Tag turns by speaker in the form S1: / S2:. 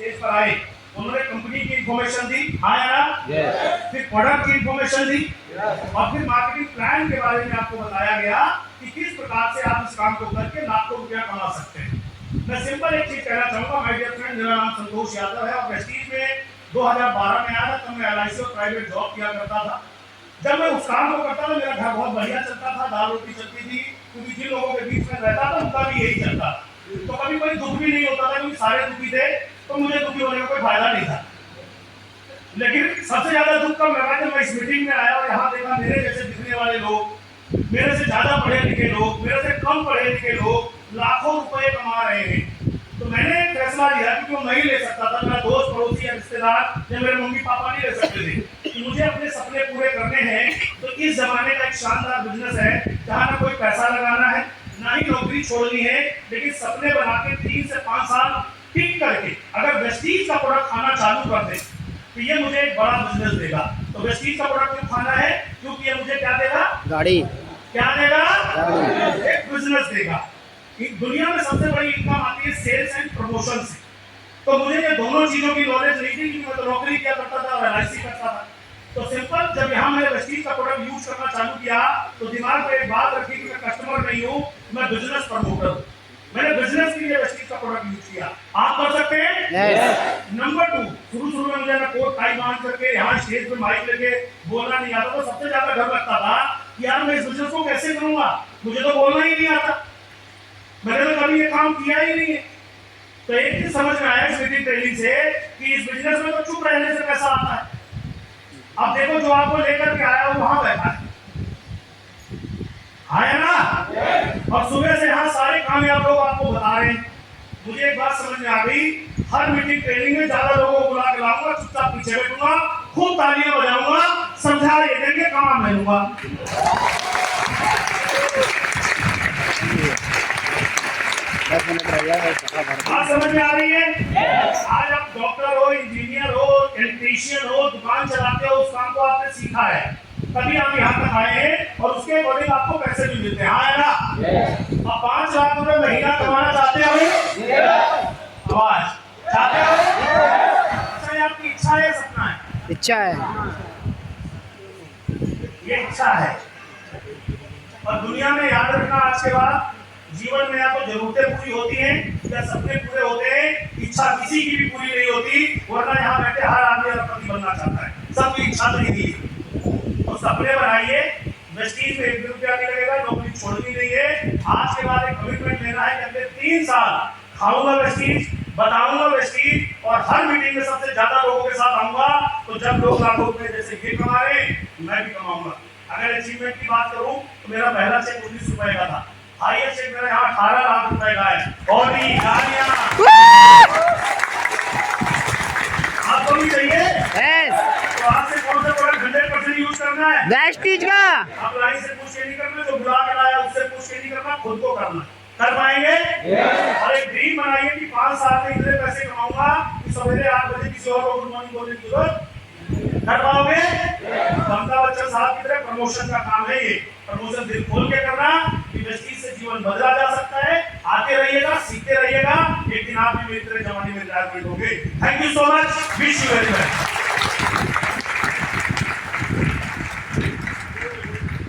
S1: Stage पर आए उन्होंने कंपनी की इंफॉर्मेशन दी, हाँ या ना, फिर प्रोडक्ट की इंफॉर्मेशन दी और फिर मार्केटिंग प्लान के बारे में आपको बताया गया कि किस प्रकार से आप इस काम को करके लाखों रुपया कमा सकते हैं। मैं सिंपल एक चीज कहना चाहूंगा माय डियर फ्रेंड, मेरा नाम संतोष यादव है और प्रेस्टीज में 2012 में आया था। तब मैं एलआईसी और प्राइवेट जॉब किया करता था। जब मैं उस काम को करता था मेरा घर बहुत बढ़िया चलता था, दाल रोटी चलती थी, क्योंकि जिन लोगों के बीच में रहता था उनका भी यही चलता था, तो कभी कोई दुख भी नहीं होता था, क्योंकि सारे दुखी थे, तो मुझे दुखी होने का कोई फायदा नहीं था। लेकिन सबसे ज्यादा दुख कब लगा जब मैं इस मीटिंग में आया और यहाँ देखा मेरे जैसे दिखने वाले लोग, मेरे से ज्यादा पढ़े लिखे लोग, मेरे से कम पढ़े लिखे लोग लाखों रुपए कमा रहे हैं। तो मैंने एक फैसला लिया, क्योंकि वो नहीं ले सकता था, मेरा दोस्त पड़ोसी या रिश्तेदार या मेरे मम्मी पापा नहीं ले सकते थे, कि मुझे अपने सपने पूरे करने हैं। तो इस जमाने का एक शानदार बिजनेस है जहाँ ना कोई पैसा लगाना है ना ही नौकरी छोड़नी है, लेकिन सपने बना के 3 से 5 साल टिक करके अगर वेस्टीज का प्रोडक्ट खाना चालू कर दे तो ये मुझे एक बड़ा बिजनेस देगा। तो वेस्टीज का प्रोडक्ट क्यों खाना है? क्योंकि ये मुझे क्या देगा?
S2: गाड़ी।
S1: क्या देगा? एक बिजनेस देगा। दुनिया में सबसे बड़ी इनकम आती है सेल्स एंड प्रमोशन से। तो मुझे ये दोनों चीजों की नॉलेज नहीं थी, क्योंकि मैं तो नौकरी किया करता था और एलआईसी करता था। तो सिंपल जब यहाँ मैंने वेस्टीज का प्रोडक्ट यूज करना चालू किया तो दिमाग में एक बात रखी कि मैं कस्टमर नहीं हूँ, मैं बिजनेस प्रमोटर हूँ। मैंने बिजनेस के लिए वेस्टीज का प्रोडक्ट यूज किया। आप कर सकते हैं? नंबर 2, शुरू में मुझे कोट टाई बांध करके यहाँ स्टेज पे माइक लेके बोलना नहीं आता, तो सबसे ज्यादा डर लगता था कि यार मैं इस बिजनेस को कैसे करूंगा, मुझे तो बोलना ही नहीं आता, मैंने तो कभी ये काम किया ही नहीं है। तो एक चीज समझ में आया इस मीटिंग ट्रेनिंग से कि इस बिजनेस में तो चुप रहने से पैसा आता है। अब देखो जो आपको लेकर के आया वो वहां बैठा है, आया ना, और सुबह से यहाँ सारे कामयाब लोग आपको बता रहे हैं। मुझे एक बात समझ में आ गई, हर मीटिंग ट्रेनिंग में ज्यादा लोगों को बुला के लाऊंगा, चुपचाप पीछे बैठूंगा, खूब तालियां बजाऊंगा, समझा ये देंगे, काम मैं लूंगा। बात समझ में आ रही है? आज आप डॉक्टर हो, इंजीनियर हो, इलेक्ट्रीशियन हो, दुकान चलाते हो, उस काम को आपने सीखा है, तभी आप यहाँ तक आए हैं और उसके अकॉर्डिंग आपको पैसे भी मिलते हैं, हाँ ना? अब 5 लाख रुपए महीना कमाना चाहते हो? आवाज चाहते हो? अच्छा, ये आपकी इच्छा है, सपना है?
S2: इच्छा है,
S1: ये इच्छा है। और दुनिया में याद रखना आज के बाद, जीवन में या तो जरूरतें पूरी होती हैं या सपने पूरे होते हैं, इच्छा किसी की भी पूरी नहीं होती, वरना यहाँ बैठे हर आदमी अरबपति बनना चाहता है, सबकी इच्छा तो नहीं है। तो सपने बनाइए, वेस्टीज में 1 रुपया नहीं लगेगा, नौकरी छोड़नी नहीं है। आज के बाद एक कमिटमेंट लेना है कि अगले 3 साल खाऊंगा वेस्टीज, बताऊंगा वेस्टीज, और हर मीटिंग में सबसे ज्यादा लोगों के साथ आऊंगा। तो जब लोग लाखों रुपए जैसे ये कमा रहे मैं भी कमाऊंगा। अगर अचीवमेंट की बात करूं तो मेरा पहला चेक 19 रुपए का था, हाईएस्ट चेक मेरा यहाँ 18 लाख रुपए का है। और भी गालियां आपको भी चाहिए? तो आपसे कौन सा प्रोडक्ट 100% यूज करना है?
S2: वेस्टीज का।
S1: आप लाइन से पूछ के नहीं करना, जो बुला के लाया उससे पूछ के नहीं करना, खुद को करना। कर पाएंगे? और एक ड्रीम बनाइए कि 5 साल में इतने पैसे कमाऊंगा कि सवेरे 8 बजे किसी और को गुड मॉर्निंग बोलने की जरूरत कर पाओगे? अमिताभ बच्चन साहब की तरह प्रमोशन का काम है ये, प्रमोशन दिल खोल के करना, वेस्टीज से जीवन बदला जा सकता है। आते रहिएगा, सीखते रहिएगा, एक दिन आप भी मेरी तरह जवानी में रिटायरमेंट होंगे। Thank you so much, wish you very much.